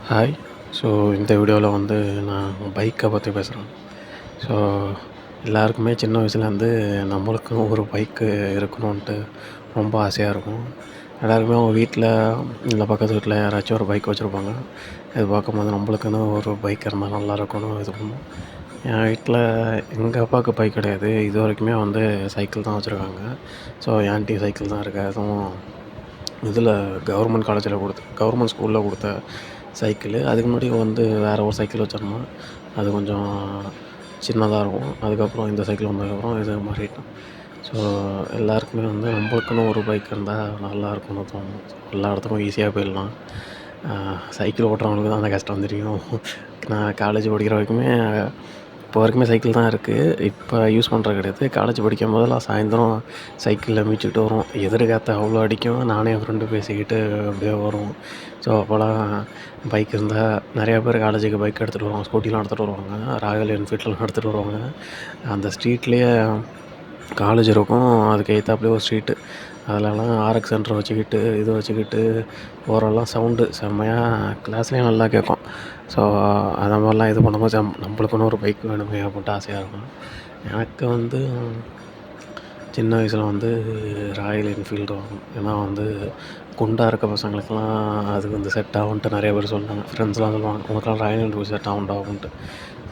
Hi. So இந்த வீடியோவில் வந்து நான் பைக்கை பற்றி பேசுகிறேன். ஸோ எல்லாருக்குமே சின்ன வயசுலேருந்து நம்மளுக்குன்னு ஒரு பைக்கு இருக்கணுன்ட்டு ரொம்ப ஆசையாக இருக்கும். எல்லாருக்குமே அவங்க வீட்டில் இல்லை பக்கத்து வீட்டில் யாராச்சும் ஒரு பைக் வச்சுருப்பாங்க. இது பார்க்கும்போது நம்மளுக்குன்னு ஒரு பைக் இருந்தால் நல்லா இருக்கணும் இது பண்ணும். என் வீட்டில் எங்கள் அப்பாவுக்கு பைக் கிடையாது. இது வரைக்குமே வந்து சைக்கிள் தான் வச்சுருக்காங்க. ஸோ என்கிட்டயும் சைக்கிள் தான் இருக்குது. அதுவும் இதில் கவர்மெண்ட் ஸ்கூலில் கொடுத்த சைக்கிளு. அதுக்கு முன்னாடி வந்து வேறு ஒரு சைக்கிள் வச்சுருந்தோம். அது கொஞ்சம் சின்னதாக இருக்கும். அதுக்கப்புறம் இந்த சைக்கிள் வந்ததுக்கப்புறம் இது மாறிட்டோம். ஸோ எல்லாருக்குமே வந்து நம்மளுக்குன்னு ஒரு பைக் இருந்தால் நல்லா இருக்கும்னு தோணும். எல்லா இடத்துக்கும் ஈஸியாக போயிடலாம். சைக்கிள் ஓட்டுறவங்களுக்கு தான் அந்த கஷ்டம் தெரியும். நான் காலேஜ் படிக்கிற வரைக்குமே இப்போ வரைக்குமே சைக்கிள் தான் இருக்குது. இப்போ யூஸ் பண்ணுறது கிடையாது. காலேஜ் படிக்கும் போதெல்லாம் சாயந்தரம் சைக்கிளில் மிதிச்சுக்கிட்டு வருவோம். எதிர்காற்று அவ்வளோ அடிக்கும். நானும் என் ஃப்ரெண்டு பேசிக்கிட்டு அப்படியே வருவோம். ஸோ அப்போலாம் பைக் இருந்தால் நிறையா பேர் காலேஜுக்கு பைக் எடுத்துகிட்டு வருவாங்க. ஸ்கூட்டிலாம் எடுத்துகிட்டு வருவாங்க. ராயல் என்ஃபீல்ட்லாம் எடுத்துகிட்டு வருவாங்க. அந்த ஸ்ட்ரீட்லேயே காலேஜ் இருக்கும். அதுக்கு எதித்தாப்புலேயே ஒரு ஸ்ட்ரீட்டு. அதிலலாம் ஆர்எக்ஸ் சென்டர் வச்சுக்கிட்டு இது வச்சுக்கிட்டு போகிறலாம் சவுண்டு செம்மையாக கிளாஸ்லேயும் நல்லா கேட்கும். ஸோ அதை மாதிரிலாம் இது பண்ணும்போது நம்மளுக்குன்னு ஒரு பைக் வேணுமே அப்படின்ட்டு ஆசையாக இருக்கும். எனக்கு வந்து சின்ன வயசில் வந்து ராயல் என்ஃபீல்டு வாங்கணும். ஏன்னா வந்து குண்டாக இருக்க பசங்களுக்கெல்லாம் அது வந்து செட் ஆகுன்ட்டு நிறைய பேர் சொன்னாங்க. ஃப்ரெண்ட்ஸ்லாம் சொல்லுவாங்க, உனக்கெல்லாம் ராயல் என்ஃபீல்டு செட் ஆகும்டா அப்படின்ட்டு.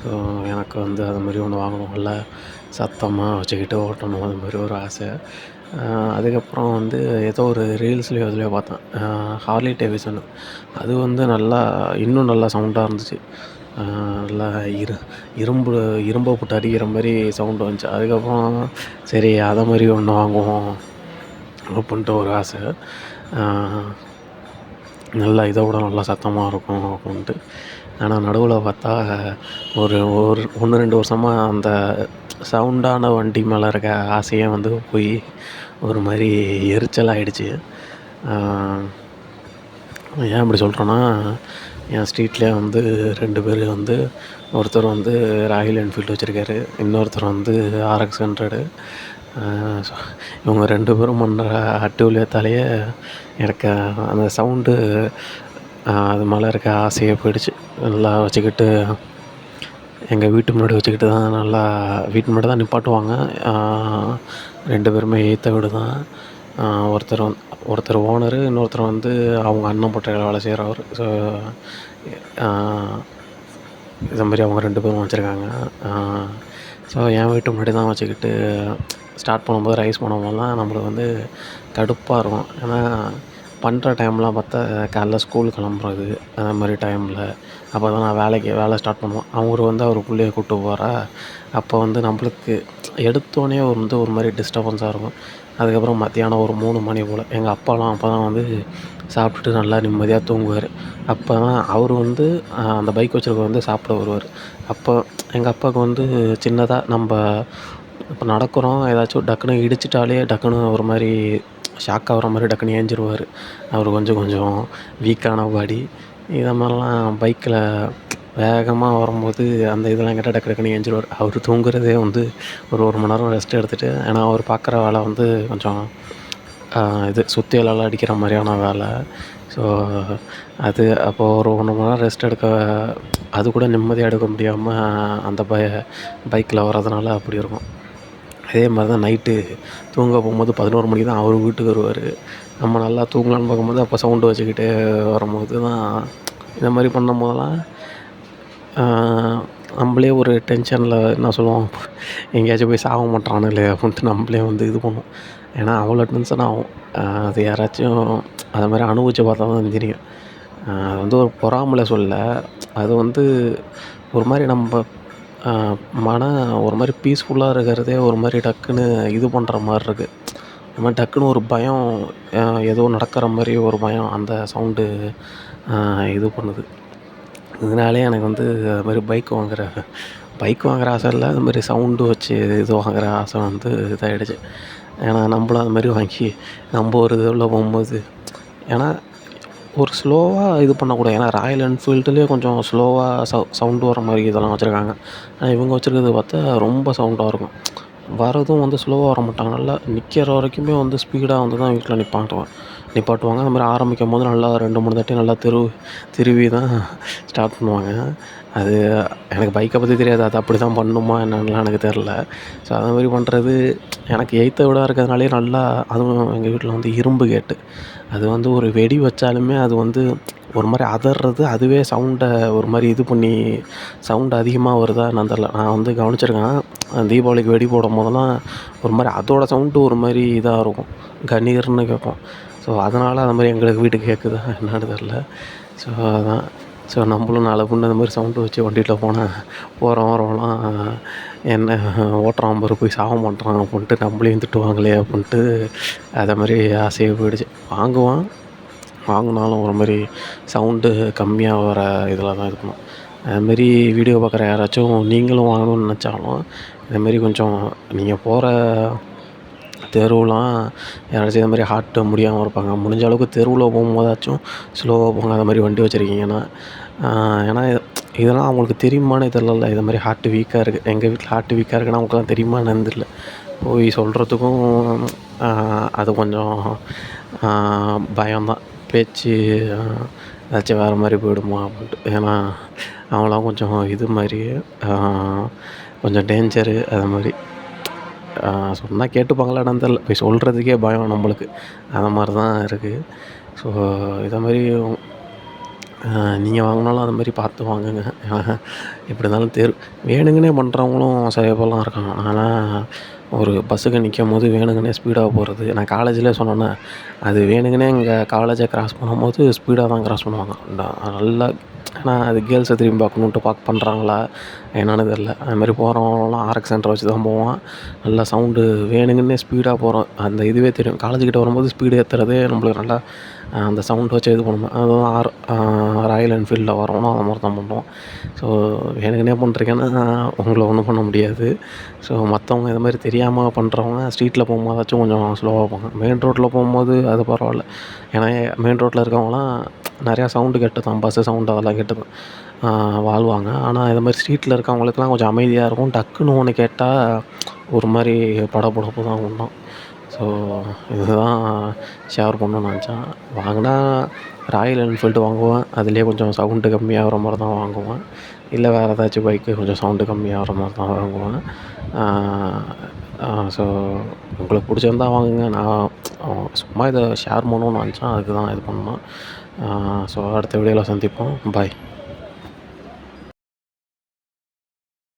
ஸோ எனக்கு வந்து அது மாதிரி ஒன்று வாங்கணும். நல்லா சத்தமாக வச்சுக்கிட்டு ஓட்டணும், அது மாதிரி ஒரு ஆசை. அதுக்கப்புறம் வந்து ஏதோ ஒரு ரீல்ஸ்லேயோ அதுலேயோ பார்த்தேன். ஹார்லி டேவிட்சன் அது வந்து இன்னும் நல்லா சவுண்டாக இருந்துச்சு. நல்லா இரும்பை போட்டு அடிக்கிற மாதிரி சவுண்டு வந்துச்சு. அதுக்கப்புறம் சரி அதை மாதிரி ஒன்று வாங்குவோம் அப்படின்ட்டு ஒரு ஆசை. நல்லா இதை விட நல்லா சத்தமாக இருக்கும் அப்படின்ட்டு. ஆனால் நடுவில் பார்த்தா ஒரு 1-2 வருஷமாக அந்த சவுண்டான வண்டி மேலே இருக்க ஆசையே வந்து போய் ஒரு மாதிரி எரிச்சலாகிடுச்சு. ஏன் இப்படி சொல்கிறேன்னா, என் ஸ்ட்ரீட்லேயே வந்து 2 பேர் வந்து ஒருத்தர் வந்து ராயல் என்ஃபீல்டு வச்சுருக்காரு. இன்னொருத்தர் வந்து ஆர்எக்ஸ் 100. ஸோ இவங்க 2 பேரும் பண்ணுற அட்டூழியத்தாலேயே எனக்கு அந்த சவுண்டு அது மேலே இருக்க ஆசையே போயிடுச்சு. நல்லா வச்சுக்கிட்டு எங்கள் வீட்டு முன்னாடி வச்சுக்கிட்டு தான் நல்லா வீட்டு முன்னாடி தான் நிப்பாட்டுவாங்க. 2 பேருமே எதித்த வீடு தான். ஒருத்தர் ஓனரு, இன்னொருத்தர் வந்து அவங்க அண்ணன் பட்றையில் வேலை செய்கிறவர். ஸோ இது மாதிரி அவங்க 2 பேரும் வச்சுருக்காங்க. ஸோ என் வீட்டு முன்னாடி தான் வச்சுக்கிட்டு ஸ்டார்ட் பண்ணும்போது ரைஸ் பண்ணும்போதெல்லாம் நம்மளுக்கு வந்து கடுப்பாக இருக்கும். ஏன்னா பண்ணுற டைம்லாம் பார்த்தா காலைல ஸ்கூல் கிளம்புறது அந்த மாதிரி டைமில் அப்போ தான் நான் வேலை ஸ்டார்ட் பண்ணுவேன். அவர் வந்து அவர் பிள்ளைய கூப்பிட்டு போகிறா. அப்போ வந்து நம்மளுக்கு எடுத்தோடனே வந்து ஒரு மாதிரி டிஸ்டர்பன்ஸாக இருக்கும். அதுக்கப்புறம் மத்தியானம் ஒரு 3 மணி போல் எங்கள் அப்பாலாம் அப்போ தான் வந்து சாப்பிட்டுட்டு நல்லா நிம்மதியாக தூங்குவார். அப்போ தான் அவர் வந்து அந்த பைக் வச்சுருக்கவர் வந்து சாப்பிட வருவார். அப்போ எங்கள் அப்பாவுக்கு வந்து சின்னதாக நம்ம இப்போ நடக்கிறோம், ஏதாச்சும் டக்குன்னு இடிச்சிட்டாலே டக்குன்னு ஒரு மாதிரி ஷாக் ஆகிற மாதிரி டக்குன்னு ஏஞ்சிருவார். அவர் கொஞ்சம் வீக்கான பாடி. இதை மாதிரிலாம் பைக்கில் வேகமாக வரும்போது அந்த இதெல்லாம் கேட்டால் டக்குன்னு ஏஞ்சிருவார். அவர் தூங்குறதே வந்து ஒரு மணி நேரம் ரெஸ்ட் எடுத்துகிட்டு. ஏன்னா அவர் பார்க்குற வேலை வந்து கொஞ்சம் சுத்தியலெல்லாம் அடிக்கிற மாதிரியான வேலை. ஸோ அது அப்போது ஒரு 1 மணி நேரம் ரெஸ்ட் எடுக்க அது கூட நிம்மதியாக எடுக்க முடியாமல் அந்த பைக்கில் வர்றதுனால அப்படி இருக்கும். அதே மாதிரி தான் நைட்டு தூங்க போகும்போது 11 மணிக்கு தான் அவர் வீட்டுக்கு வருவார். நம்ம நல்லா தூங்கலான்னு பார்க்கும்போது அப்போ சவுண்டு வச்சுக்கிட்டு வரும்போது தான் இந்த மாதிரி பண்ணும்போதெல்லாம் நம்மளே ஒரு டென்ஷனில் என்ன சொல்லுவோம், எங்கேயாச்சும் போய் சாக மாட்டானுங்களே அப்படின்ட்டு நம்மளே வந்து இது பண்ணுவோம். ஏன்னா அவ்வளோ டென்ஷன் ஆகும். அது யாராச்சும் அதை மாதிரி அனுபவித்து பார்த்தா தான் தெரியும். அது வந்து ஒரு பொறாமலை சொல்ல, அது வந்து ஒரு மாதிரி நம்ம ஒரு மாதிரி பீஸ்ஃபுல்லாக இருக்கிறதே ஒரு மாதிரி டக்குன்னு இது பண்ணுற மாதிரி இருக்குது. அது மாதிரி டக்குன்னு ஒரு பயம், ஏதோ நடக்கிற மாதிரி ஒரு பயம் அந்த சவுண்டு இது பண்ணுது. இதனாலே எனக்கு வந்து அது மாதிரி பைக் வாங்குகிற ஆசை இல்லை, அது மாதிரி சவுண்டு வச்சு இது வாங்குகிற ஆசை வந்து இதாகிடுச்சு. ஏன்னா நம்மளும் அது மாதிரி வாங்கி நம்ம ஒரு இதில் போகும்போது, ஏன்னா ஒரு ஸ்லோவாக இது பண்ணக்கூடாது. ஏன்னா ராயல் என்ஃபீல்டுலேயே கொஞ்சம் ஸ்லோவாக சவுண்டு வர மாதிரி இதெல்லாம் வச்சுருக்காங்க. ஆனால் இவங்க வச்சுருக்கிறது பார்த்தா ரொம்ப சவுண்டாக இருக்கும். வரதும் வந்து ஸ்லோவாக வர மாட்டாங்க. நல்லா நிற்கிற வரைக்குமே வந்து ஸ்பீடாக வந்து தான் வீட்டில் நிற்பாட்டுவேன். நிப்பாட்டுவாங்க. அந்த மாதிரி ஆரம்பிக்கும்போது நல்லா 2, 3 தாட்டி நல்லா திருவி தான் ஸ்டார்ட் பண்ணுவாங்க. அது எனக்கு பைக்கை பற்றி தெரியாது. அது அப்படி தான் பண்ணணுமா என்னன்னுலாம் எனக்கு தெரில. ஸோ அது மாதிரி பண்ணுறது எனக்கு எய்த்த வீடாக இருக்கிறதுனாலே நல்லா. அதுவும் எங்கள் வீட்டில் வந்து இரும்பு கேட்டு. அது வந்து ஒரு வெடி வச்சாலுமே அது வந்து ஒரு மாதிரி அதர்றது, அதுவே சவுண்டை ஒரு மாதிரி இது பண்ணி சவுண்டு அதிகமாக வருதா என்னன்னு தெரில. நான் வந்து கவனிச்சிருக்கேன். தீபாவளிக்கு வெடி போடும் போதெல்லாம் ஒரு மாதிரி அதோட சவுண்டு ஒரு மாதிரி இதாக இருக்கும், கணீர்னு கேட்கும். ஸோ அதனால் அது மாதிரி எங்களுக்கு வீட்டுக்கு கேட்குதா என்னன்னு தெரில. ஸோ அதான். ஸோ நம்மளும் நாளை பின்ன இந்த மாதிரி சவுண்டு வச்சு வண்டியில் போனால் போகிறோம் வரவங்களாம் என்ன ஓட்டுறான் பாரு போய் சாக மாட்றான் அப்படின்ட்டு நம்மளையும் திட்டுவாங்களே அப்படின்ட்டு அதை மாதிரி ஆசையாக போயிடுச்சு. வாங்கினாலும் ஒரு மாதிரி சவுண்டு கம்மியாக வர இதில் தான் இருக்கணும். அதுமாரி வீடியோ பார்க்குற யாராச்சும் நீங்களும் வாங்கணும்னு நினச்சாலும் இதுமாரி கொஞ்சம் நீங்கள் போகிற தெருவெலாம் யாராச்சும் இது மாதிரி ஹார்ட்டு முடியாமல் இருப்பாங்க. முடிஞ்ச அளவுக்கு தெருவில் போகும்போதாச்சும் ஸ்லோவாக போங்க. அது மாதிரி வண்டி வச்சுருக்கீங்கன்னா. ஏன்னா இதெல்லாம் அவங்களுக்கு தெரியுமான்னு தெரிலல்ல. இது மாதிரி ஹார்ட்டு வீக்காக இருக்குது, எங்கள் வீட்டில் ஹார்ட்டு வீக்காக இருக்குன்னா அவங்களுக்குலாம் தெரியுமா என்னன்னு தெரியல. போய் சொல்கிறதுக்கும் அது கொஞ்சம் பயம்தான். பேச்சு ஏதாச்சும் வேறு மாதிரி போயிடுமா அப்படின்ட்டு. ஏன்னா அவங்களாம் கொஞ்சம் இது மாதிரி கொஞ்சம் டேஞ்சரு. அது மாதிரி சொன்னால் கேட்டுப்பாங்களா என்னன்னு தெரில. போய் சொல்கிறதுக்கே பயம் நம்மளுக்கு. அது மாதிரி தான் இருக்குது. ஸோ இதை மாதிரி நீங்கள் வாங்கினாலும் அது மாதிரி பார்த்து வாங்குங்க. எப்படி இருந்தாலும் வேணுங்கன்னே பண்ணுறவங்களும் சில பேர்லாம் இருக்காங்க. ஆனால் ஒரு பஸ்ஸுக்கு நிற்கும்போது வேணுங்கன்னே ஸ்பீடாக போகிறது. நான் காலேஜிலே சொன்னேன்னே, அது வேணுங்கன்னே இங்கே காலேஜை கிராஸ் பண்ணும்போது ஸ்பீடாக தான் கிராஸ் பண்ணுவாங்க. நல்லா. ஏன்னா அது கேர்ள்ஸை திரும்பி பார்க்கணுன்ட்டு பண்ணுறாங்களா என்னன்னு தெரில. அதுமாதிரி போகிறவங்களாம் ஆர்எக்ஸ் சென்டரை வச்சு தான் போவான். நல்லா சவுண்டு வேணுங்கன்னே ஸ்பீடாக போகிறோம். அந்த இதுவே தெரியும். காலேஜுக்கிட்ட வரும்போது ஸ்பீடு ஏற்றுறதே நம்மளுக்கு நல்லா அந்த சவுண்டு வச்சு இது பண்ணுவோம். அதுவும் ராயல் என்ஃபீல்டில் வரோன்னா அந்த மாதிரி தான் பண்ணுவோம். ஸோ வேணுங்கன்னே பண்ணுறீங்கன்னா உங்களை ஒன்றும் பண்ண முடியாது. ஸோ மற்றவங்க இது மாதிரி தெரியாமல் பண்ணுறவங்க ஸ்ட்ரீட்டில் போகும்போதாச்சும் கொஞ்சம் ஸ்லோவாக போங்க. மெயின் ரோட்டில் போகும்போது அது பரவாயில்ல. ஏன்னா மெயின் ரோட்டில் இருக்கவங்களாம் நிறையா சவுண்டு கேட்டு தான், பஸ்ஸு சவுண்டு அதெல்லாம் கேட்டு தான் வாழ்வாங்க. ஆனால் இது மாதிரி ஸ்ட்ரீட்டில் இருக்கவங்களுக்குலாம் கொஞ்சம் அமைதியாக இருக்கும். டக்குன்னு ஒன்று கேட்டால் ஒரு மாதிரி படபடப்பு தான் உண்டும். ஸோ இதுதான் ஷேர் பண்ணணும்னு நினச்சேன். வாங்கினா ராயல் என்ஃபீல்டு வாங்குவேன். அதுலேயே கொஞ்சம் சவுண்டு கம்மியாகிற மாதிரி தான் வாங்குவேன். இல்லை வேறு ஏதாச்சும் பைக்கு கொஞ்சம் சவுண்டு கம்மியாகிற மாதிரி தான் வாங்குவேன். ஸோ உங்களுக்கு பிடிச்சிருந்தா வாங்குங்க. நான் சும்மா இதை ஷேர் பண்ணணும்னு நினச்சேன். அதுக்கு தான் இது பண்ணேன். ஸோ அடுத்த வீடியோவில் சந்திப்போம். பாய்.